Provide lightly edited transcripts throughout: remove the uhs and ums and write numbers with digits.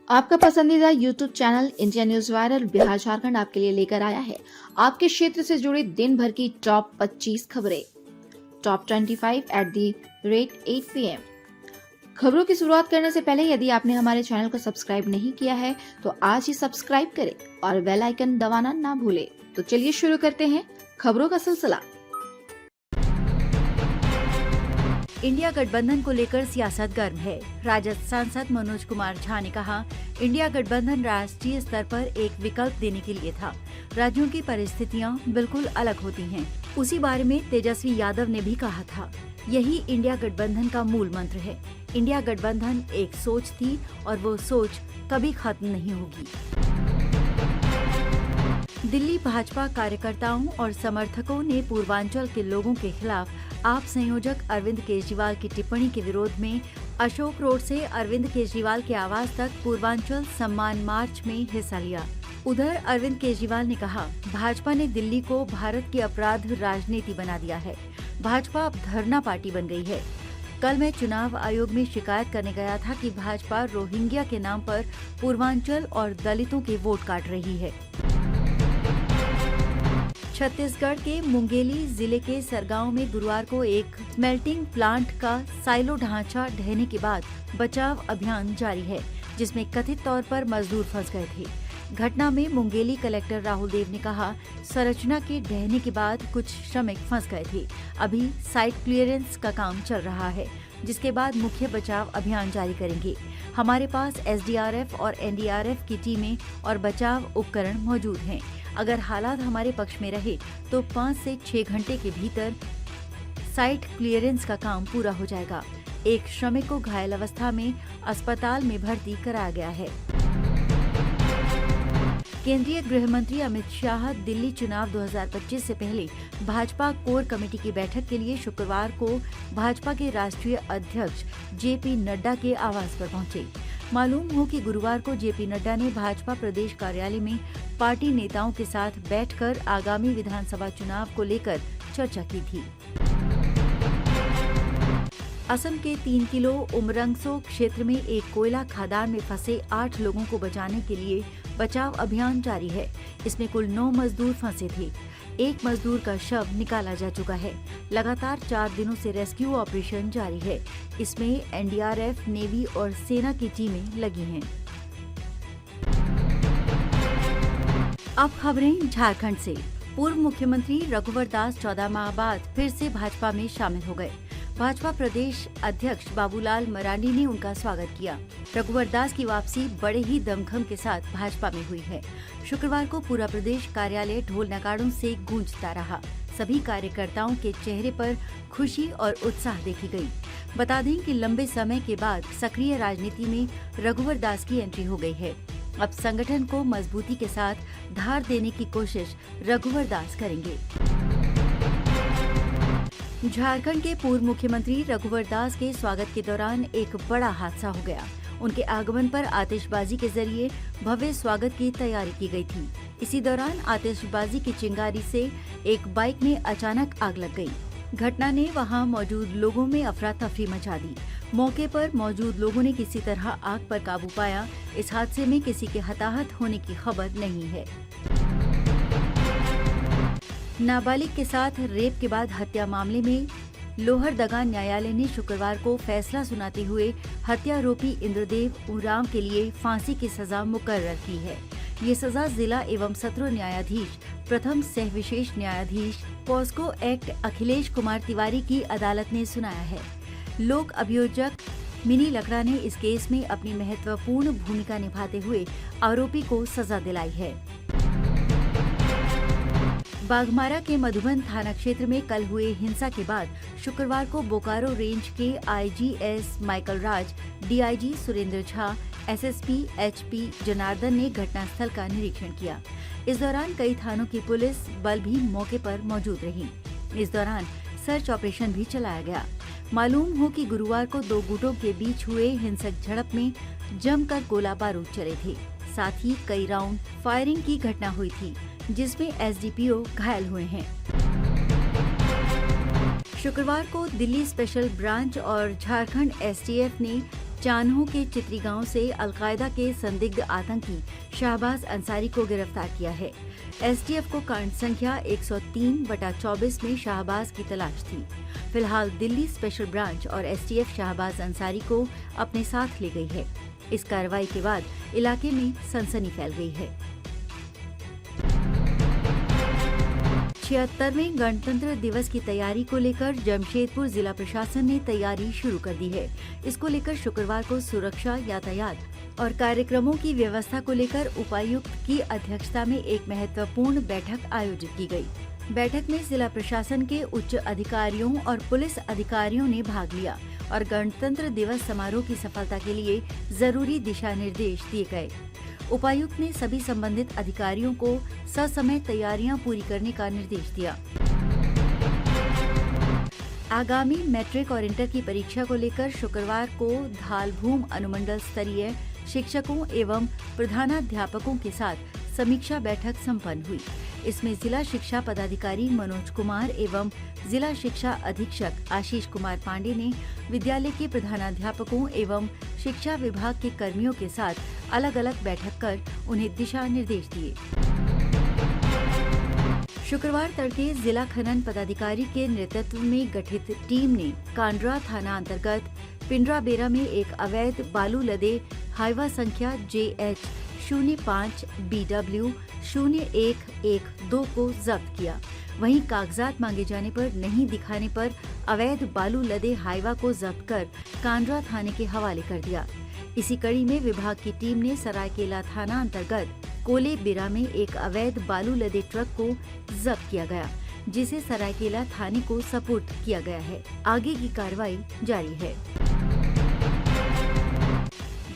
आपका पसंदीदा YouTube channel India news viral Bihar Jharkhand आपके लिए लेकर आया है आपके क्षेत्र से जुड़ी दिन भर की टॉप 25 खबरें। Top 25 at the rate 8 PM। खबरों की शुरुआत करने से पहले यदि आपने हमारे चैनल को सब्सक्राइब नहीं किया है तो आज ही सब्सक्राइब करें और बेल आइकन दबाना ना भूलें। तो चलिए शुरू करते हैं खबरों का सिलसिला। इंडिया गठबंधन को लेकर सियासत गर्म है। राजद सांसद मनोज कुमार झा ने कहा, इंडिया गठबंधन राष्ट्रीय स्तर पर एक विकल्प देने के लिए था। राज्यों की परिस्थितियां बिल्कुल अलग होती हैं। उसी बारे में तेजस्वी यादव ने भी कहा था। यही इंडिया गठबंधन का मूल मंत्र है। इंडिया गठबंधन एक सोच थी और वो सोच कभी खत्म नहीं होगी। दिल्ली भाजपा कार्यकर्ताओं और समर्थकों ने पूर्वांचल के लोगों के खिलाफ आप संयोजक अरविंद केजरीवाल की टिप्पणी के विरोध में अशोक रोड से अरविंद केजरीवाल के आवास तक पूर्वांचल सम्मान मार्च में हिस्सा लिया। उधर अरविंद केजरीवाल ने कहा, भाजपा ने दिल्ली को भारत की अपराध राजनीति बना दिया है। भाजपा अब धरना पार्टी बन गई है। कल मैं चुनाव आयोग में शिकायत करने गया था कि भाजपा रोहिंग्या के नाम पर पूर्वांचल और दलितों के वोट काट रही है। छत्तीसगढ़ के मुंगेली जिले के सरगांव में गुरुवार को एक स्मेल्टिंग प्लांट का साइलो ढांचा ढहने के बाद बचाव अभियान जारी है, जिसमें कथित तौर पर मजदूर फंस गए थे। घटना में मुंगेली कलेक्टर राहुल देव ने कहा, संरचना के ढहने के बाद कुछ श्रमिक फंस गए थे। अभी साइट क्लियरेंस का काम चल रहा है, जिसके बाद मुख्य बचाव अभियान जारी करेंगे। हमारे पास SDRF और NDRF की टीमें और बचाव उपकरण मौजूद हैं। अगर हालात हमारे पक्ष में रहे तो 5 से 6 घंटे के भीतर साइट क्लियरेंस का काम पूरा हो जाएगा। एक श्रमिक को घायल अवस्था में अस्पताल में भर्ती कराया गया है। केंद्रीय गृह मंत्री अमित शाह दिल्ली चुनाव 2025 से पहले भाजपा कोर कमेटी की बैठक के लिए शुक्रवार को भाजपा के राष्ट्रीय अध्यक्ष JP नड्डा के आवास पर पहुंचे। मालूम हो कि गुरुवार को JP नड्डा ने भाजपा प्रदेश कार्यालय में पार्टी नेताओं के साथ बैठकर आगामी विधानसभा चुनाव को लेकर चर्चा की थी। असम के 3 किलो उमरंगसो क्षेत्र में एक कोयला खदान में फंसे 8 लोगों को बचाने के लिए बचाव अभियान जारी है। इसमें कुल 9 मजदूर फंसे थे। एक मजदूर का शव निकाला जा चुका है। लगातार 4 दिनों से रेस्क्यू ऑपरेशन जारी है। इसमें NDRF, नेवी और सेना की टीमें लगी हैं। अब खबरें झारखंड से। पूर्व मुख्यमंत्री रघुवर दास 14 माह बाद फिर से भाजपा में शामिल हो गए। भाजपा प्रदेश अध्यक्ष बाबूलाल मरांडी ने उनका स्वागत किया। रघुवर दास की वापसी बड़े ही दमखम के साथ भाजपा में हुई है। शुक्रवार को पूरा प्रदेश कार्यालय ढोल नगाड़ों से गूंजता रहा। सभी कार्यकर्ताओं के चेहरे पर खुशी और उत्साह देखी गई। बता दें कि लंबे समय के बाद सक्रिय राजनीति में रघुवर दास की एंट्री हो गई है। अब संगठन को मजबूती के साथ धार देने की कोशिश रघुवर दास करेंगे। झारखंड के पूर्व मुख्यमंत्री रघुवर दास के स्वागत के दौरान एक बड़ा हादसा हो गया। उनके आगमन पर आतिशबाजी के जरिए भव्य स्वागत की तैयारी की गई थी। इसी दौरान आतिशबाजी की चिंगारी से एक बाइक में अचानक आग लग गई। घटना ने वहां मौजूद लोगों में अफरा तफरी मचा दी। मौके पर मौजूद लोगों ने किसी तरह आग पर काबू पाया। इस हादसे में किसी के हताहत होने की खबर नहीं है। नाबालिग के साथ रेप के बाद हत्या मामले में लोहरदगा न्यायालय ने शुक्रवार को फैसला सुनाते हुए हत्यारोपी इंद्रदेव उरांव के लिए फांसी की सजा मुकर्रर की है। ये सजा जिला एवं सत्र न्यायाधीश प्रथम सह विशेष न्यायाधीश पॉस्को एक्ट अखिलेश कुमार तिवारी की अदालत ने सुनाया है। लोक अभियोजक मिनी लकड़ा ने इस केस में अपनी महत्वपूर्ण भूमिका निभाते हुए आरोपी को सजा दिलाई है। बाघमारा के मधुबन थाना क्षेत्र में कल हुए हिंसा के बाद शुक्रवार को बोकारो रेंज के IGS माइकल राज, DIG Surendra Jha, SSP HP Janardan ने घटनास्थल का निरीक्षण किया। इस दौरान कई थानों की पुलिस बल भी मौके पर मौजूद रही। इस दौरान सर्च ऑपरेशन भी चलाया गया। मालूम हो कि गुरुवार को 2 गुटों के बीच हुए हिंसक झड़प में जमकर गोला बारूद चले थे। साथ ही कई राउंड फायरिंग की घटना हुई थी, जिसमें SDPO घायल हुए हैं। शुक्रवार को दिल्ली स्पेशल ब्रांच और झारखंड STF ने चान्हो के चित्री गांव से अलकायदा के संदिग्ध आतंकी शाहबाज अंसारी को गिरफ्तार किया है। एसटीएफ को कांड संख्या 103/24 में शाहबाज की तलाश थी। फिलहाल दिल्ली स्पेशल ब्रांच और एसटीएफ शाहबाज अंसारी को अपने साथ ले गई है। इस कार्रवाई के बाद इलाके में सनसनी फैल गई है। 76वें गणतंत्र दिवस की तैयारी को लेकर जमशेदपुर जिला प्रशासन ने तैयारी शुरू कर दी है। इसको लेकर शुक्रवार को सुरक्षा, यातायात और कार्यक्रमों की व्यवस्था को लेकर उपायुक्त की अध्यक्षता में एक महत्वपूर्ण बैठक आयोजित की गई। बैठक में जिला प्रशासन के उच्च अधिकारियों और पुलिस अधिकारियों ने भाग लिया और गणतंत्र दिवस समारोह की सफलता के लिए जरूरी दिशा निर्देश दिए गए। उपायुक्त ने सभी संबंधित अधिकारियों को ससमय तैयारियां पूरी करने का निर्देश दिया। आगामी मैट्रिक और इंटर की परीक्षा को लेकर शुक्रवार को धालभूम अनुमंडल स्तरीय शिक्षकों एवं प्रधानाध्यापकों के साथ समीक्षा बैठक संपन्न हुई। इसमें जिला शिक्षा पदाधिकारी मनोज कुमार एवं जिला शिक्षा अधीक्षक आशीष कुमार पांडे ने विद्यालय के प्रधानाध्यापकों एवं शिक्षा विभाग के कर्मियों के साथ अलग अलग बैठक कर उन्हें दिशा निर्देश दिए। शुक्रवार तड़के जिला खनन पदाधिकारी के नेतृत्व में गठित टीम ने कांड्रा थाना अंतर्गत पिंडराबेरा में एक अवैध बालू लदे हाईवा संख्या JH 05 BW 0112 को जब्त किया। वहीं कागजात मांगे जाने पर नहीं दिखाने पर अवैध बालू लदे हाईवा को जब्त कर कांड्रा थाने के हवाले कर दिया। इसी कड़ी में विभाग की टीम ने सरायकेला थाना अंतर्गत कोलेबिरा में एक अवैध बालू लदे ट्रक को जब्त किया गया, जिसे सरायकेला थाने को सपुर्द किया गया है। आगे की कार्रवाई जारी है।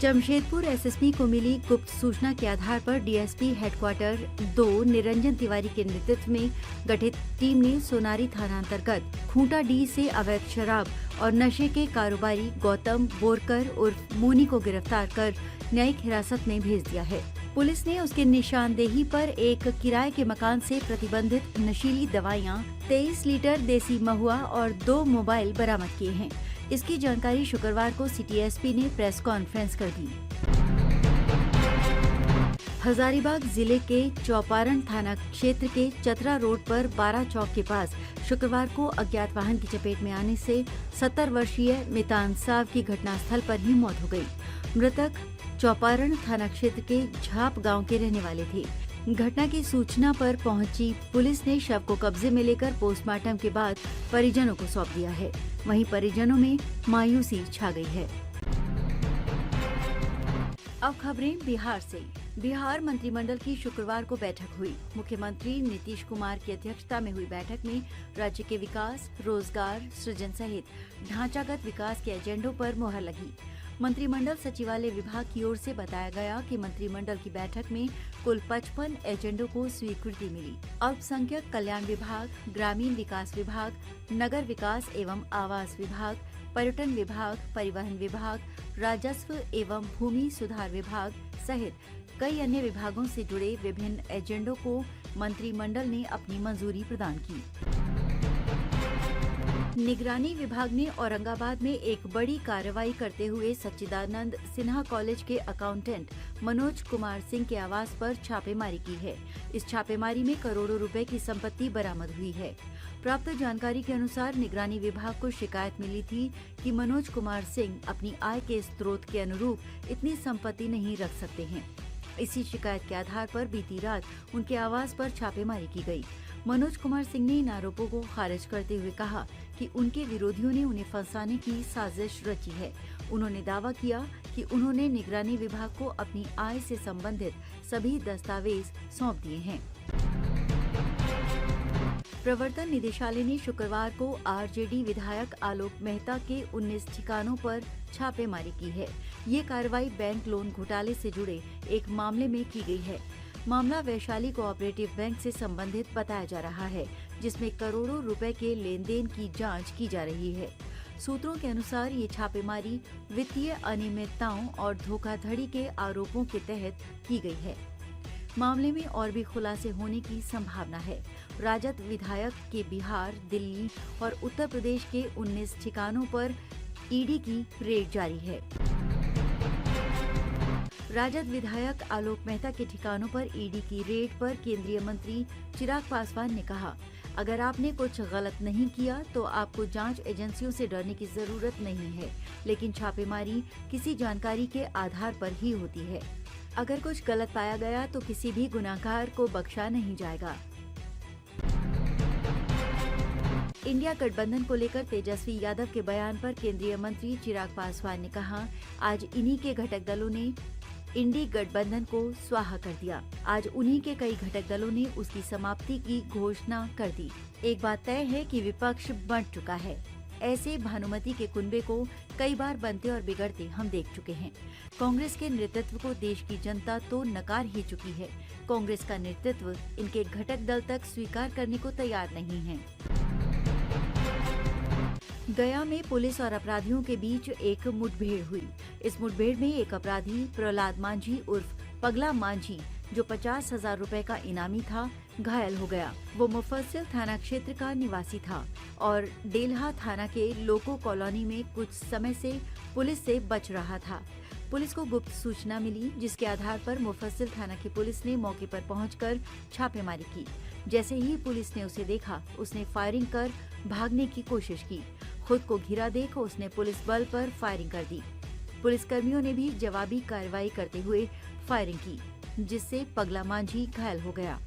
जमशेदपुर एसएसपी को मिली गुप्त सूचना के आधार पर डीएसपी हेडक्वार्टर 2 निरंजन तिवारी के नेतृत्व में गठित टीम ने सोनारी थाना अंतर्गत खूंटाडीह से अवैध शराब और नशे के कारोबारी गौतम बोरकर उर्फ मोनी को गिरफ्तार कर न्यायिक हिरासत में भेज दिया है। पुलिस ने उसके निशानदेही पर एक किराए के मकान से प्रतिबंधित नशीली दवाइयां, 23 लीटर देसी महुआ और 2 मोबाइल बरामद किए हैं। इसकी जानकारी शुक्रवार को सिटी एसपी ने प्रेस कॉन्फ्रेंस कर दी। हजारीबाग जिले के चौपारण थाना क्षेत्र के चतरा रोड पर 12 चौक के पास शुक्रवार को अज्ञात वाहन की चपेट में आने से 70 वर्षीय मितान साव की घटनास्थल पर ही मौत हो गई। मृतक चौपारण थाना क्षेत्र के झाप गांव के रहने वाले थे। घटना की सूचना पर पहुंची पुलिस ने शव को कब्जे में लेकर पोस्टमार्टम के बाद परिजनों को सौंप दिया है। वहीं परिजनों में मायूसी छा गई है। अब खबरें बिहार से। बिहार मंत्रिमंडल की शुक्रवार को बैठक हुई। मुख्यमंत्री नीतीश कुमार की अध्यक्षता में हुई बैठक में राज्य के विकास, रोजगार सृजन सहित ढांचागत विकास के एजेंडों पर मुहर लगी। मंत्रिमंडल सचिवालय विभाग की ओर से बताया गया कि मंत्रिमंडल की बैठक में कुल 55 एजेंडों को स्वीकृति मिली। अल्पसंख्यक कल्याण विभाग, ग्रामीण विकास विभाग, नगर विकास एवं आवास विभाग, पर्यटन विभाग, परिवहन विभाग, राजस्व एवं भूमि सुधार विभाग सहित कई अन्य विभागों से जुड़े विभिन्न एजेंडों को मंत्रिमंडल ने अपनी मंजूरी प्रदान की। निगरानी विभाग ने औरंगाबाद में एक बड़ी कार्रवाई करते हुए सच्चिदानंद सिन्हा कॉलेज के अकाउंटेंट मनोज कुमार सिंह के आवास पर छापेमारी की है। इस छापेमारी में करोड़ों रुपए की संपत्ति बरामद हुई है। प्राप्त जानकारी के अनुसार निगरानी विभाग को शिकायत मिली थी कि मनोज कुमार सिंह अपनी आय के स्रोत के अनुरूप इतनी संपत्ति नहीं रख सकते हैं। इसी शिकायत के आधार पर बीती रात उनके आवास पर छापेमारी की गई। मनोज कुमार सिंह ने इन आरोपों को खारिज करते हुए कहा कि उनके विरोधियों ने उन्हें फंसाने की साजिश रची है। उन्होंने दावा किया कि उन्होंने निगरानी विभाग को अपनी आय से संबंधित सभी दस्तावेज सौंप दिए हैं। प्रवर्तन निदेशालय ने शुक्रवार को आरजेडी विधायक आलोक मेहता के 19 ठिकानों पर छापेमारी की है। ये कार्रवाई बैंक लोन घोटाले से जुड़े एक मामले में की गई है। मामला वैशाली कोऑपरेटिव बैंक से संबंधित बताया जा रहा है, जिसमें करोड़ों रुपए के लेन देन की जांच की जा रही है। सूत्रों के अनुसार ये छापेमारी वित्तीय अनियमितताओं और धोखाधड़ी के आरोपों के तहत की गई है। मामले में और भी खुलासे होने की संभावना है। राजद विधायक के बिहार, दिल्ली और उत्तर प्रदेश के 19 ठिकानों पर ईडी की रेड जारी है। राजद विधायक आलोक मेहता के ठिकानों पर ईडी की रेड पर केंद्रीय मंत्री चिराग पासवान ने कहा, अगर आपने कुछ गलत नहीं किया तो आपको जांच एजेंसियों से डरने की जरूरत नहीं है, लेकिन छापेमारी किसी जानकारी के आधार पर ही होती है। अगर कुछ गलत पाया गया तो किसी भी गुनाहगार को बख्शा नहीं जाएगा। इंडिया गठबंधन को लेकर तेजस्वी यादव के बयान पर केंद्रीय मंत्री चिराग पासवान ने कहा, आज इन्हीं के घटक दलों ने इंडी गठबंधन को स्वाहा कर दिया। आज उन्हीं के कई घटक दलों ने उसकी समाप्ति की घोषणा कर दी। एक बात तय है कि विपक्ष बंट चुका है। ऐसे भानुमति के कुनबे को कई बार बनते और बिगड़ते हम देख चुके हैं। कांग्रेस के नेतृत्व को देश की जनता तो नकार ही चुकी है। कांग्रेस का नेतृत्व इनके घटक दल तक स्वीकार करने को तैयार नहीं है। गया में पुलिस और अपराधियों के बीच एक मुठभेड़ हुई। इस मुठभेड़ में एक अपराधी प्रहलाद मांझी उर्फ पगला मांझी, जो 50,000 रुपए का इनामी था, घायल हो गया। वो मुफस्सिल थाना क्षेत्र का निवासी था और डेल्हा थाना के लोको कॉलोनी में कुछ समय से पुलिस से बच रहा था। पुलिस को गुप्त सूचना मिली, जिसके आधार पर मुफस्सिल थाना की पुलिस ने मौके पर पहुंचकर छापेमारी की। जैसे ही पुलिस ने उसे देखा, उसने फायरिंग कर भागने की कोशिश की। खुद को घिरा देख उसने पुलिस बल पर फायरिंग कर दी। पुलिसकर्मियों ने भी जवाबी कार्रवाई करते हुए फायरिंग की, जिससे पगला मांझी घायल हो गया।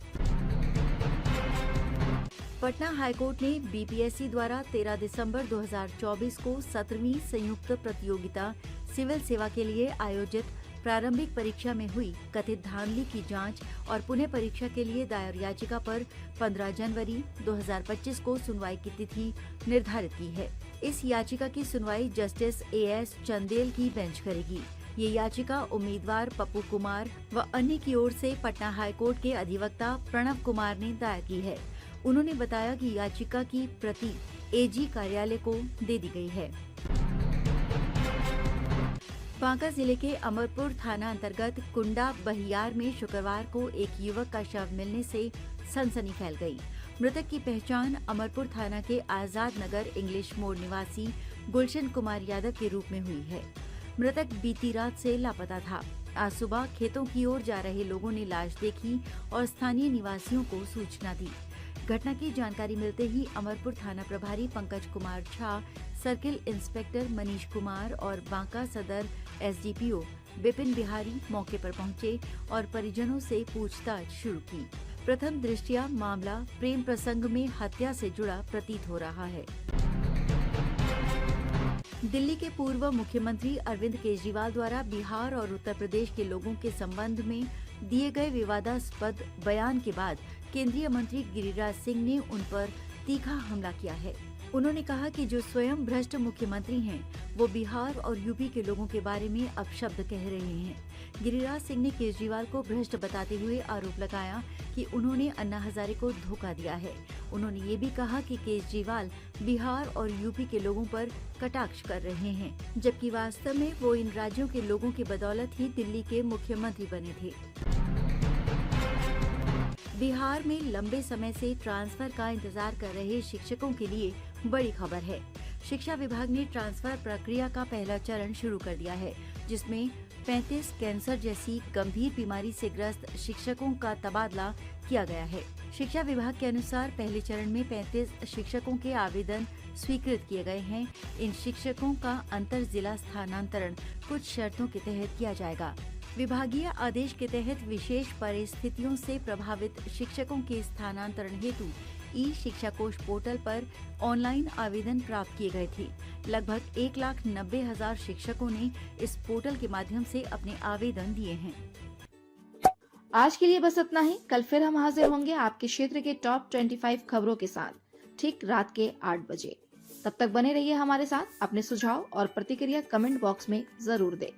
पटना हाईकोर्ट ने बीपीएससी द्वारा 13 दिसंबर 2024 को 17वीं संयुक्त प्रतियोगिता सिविल सेवा के लिए आयोजित प्रारंभिक परीक्षा में हुई कथित धांधली की जांच और पुनः परीक्षा के लिए दायर याचिका पर 15 जनवरी 2025 को सुनवाई की तिथि निर्धारित की है। इस याचिका की सुनवाई जस्टिस एएस चंदेल की बेंच करेगी। ये याचिका उम्मीदवार पप्पू कुमार व अन्य की ओर से पटना हाईकोर्ट के अधिवक्ता प्रणव कुमार ने दायर की है। उन्होंने बताया कि याचिका की प्रति एजी कार्यालय को दे दी गई है। बांका जिले के अमरपुर थाना अंतर्गत कुंडा बहियार में शुक्रवार को एक युवक का शव मिलने से सनसनी फैल गई। मृतक की पहचान अमरपुर थाना के आजाद नगर इंग्लिश मोड़ निवासी गुलशन कुमार यादव के रूप में हुई है। मृतक बीती रात से लापता था। आज सुबह खेतों की ओर जा रहे लोगों ने लाश देखी और स्थानीय निवासियों को सूचना दी। घटना की जानकारी मिलते ही अमरपुर थाना प्रभारी पंकज कुमार झा, सर्किल इंस्पेक्टर मनीष कुमार और बांका सदर एसडीपीओ बिपिन बिहारी मौके पर पहुंचे और परिजनों से पूछताछ शुरू की। प्रथम दृष्टया मामला प्रेम प्रसंग में हत्या से जुड़ा प्रतीत हो रहा है। दिल्ली के पूर्व मुख्यमंत्री अरविंद केजरीवाल द्वारा बिहार और उत्तर प्रदेश के लोगों के संबंध में दिए गए विवादास्पद बयान के बाद केंद्रीय मंत्री गिरिराज सिंह ने उन पर तीखा हमला किया है। उन्होंने कहा कि जो स्वयं भ्रष्ट मुख्यमंत्री हैं, वो बिहार और यूपी के लोगों के बारे में अपशब्द कह रहे हैं। गिरिराज सिंह ने केजरीवाल को भ्रष्ट बताते हुए आरोप लगाया कि उन्होंने अन्ना हजारे को धोखा दिया है। उन्होंने ये भी कहा कि केजरीवाल बिहार और यूपी के लोगों पर कटाक्ष कर रहे हैं, जबकि वास्तव में वो इन राज्यों के लोगों की बदौलत ही दिल्ली के मुख्यमंत्री बने थे। बिहार में लंबे समय से ट्रांसफर का इंतजार कर रहे शिक्षकों के लिए बड़ी खबर है। शिक्षा विभाग ने ट्रांसफर प्रक्रिया का पहला चरण शुरू कर दिया है, जिसमें 35 कैंसर जैसी गंभीर बीमारी से ग्रस्त शिक्षकों का तबादला किया गया है। शिक्षा विभाग के अनुसार पहले चरण में 35 शिक्षकों के आवेदन स्वीकृत किए गए हैं। इन शिक्षकों का अंतर जिला स्थानांतरण कुछ शर्तों के तहत किया जाएगा। विभागीय आदेश के तहत विशेष परिस्थितियों से प्रभावित शिक्षकों के स्थानांतरण हेतु ई शिक्षा कोष पोर्टल पर ऑनलाइन आवेदन प्राप्त किए गए थे। लगभग 1,90,000 शिक्षकों ने इस पोर्टल के माध्यम से अपने आवेदन दिए हैं। आज के लिए बस इतना ही। कल फिर हम हाजिर होंगे आपके क्षेत्र के टॉप 25 खबरों के साथ, ठीक रात के 8 बजे। तब तक बने रहिए हमारे साथ। अपने सुझाव और प्रतिक्रिया कमेंट बॉक्स में जरूर दें।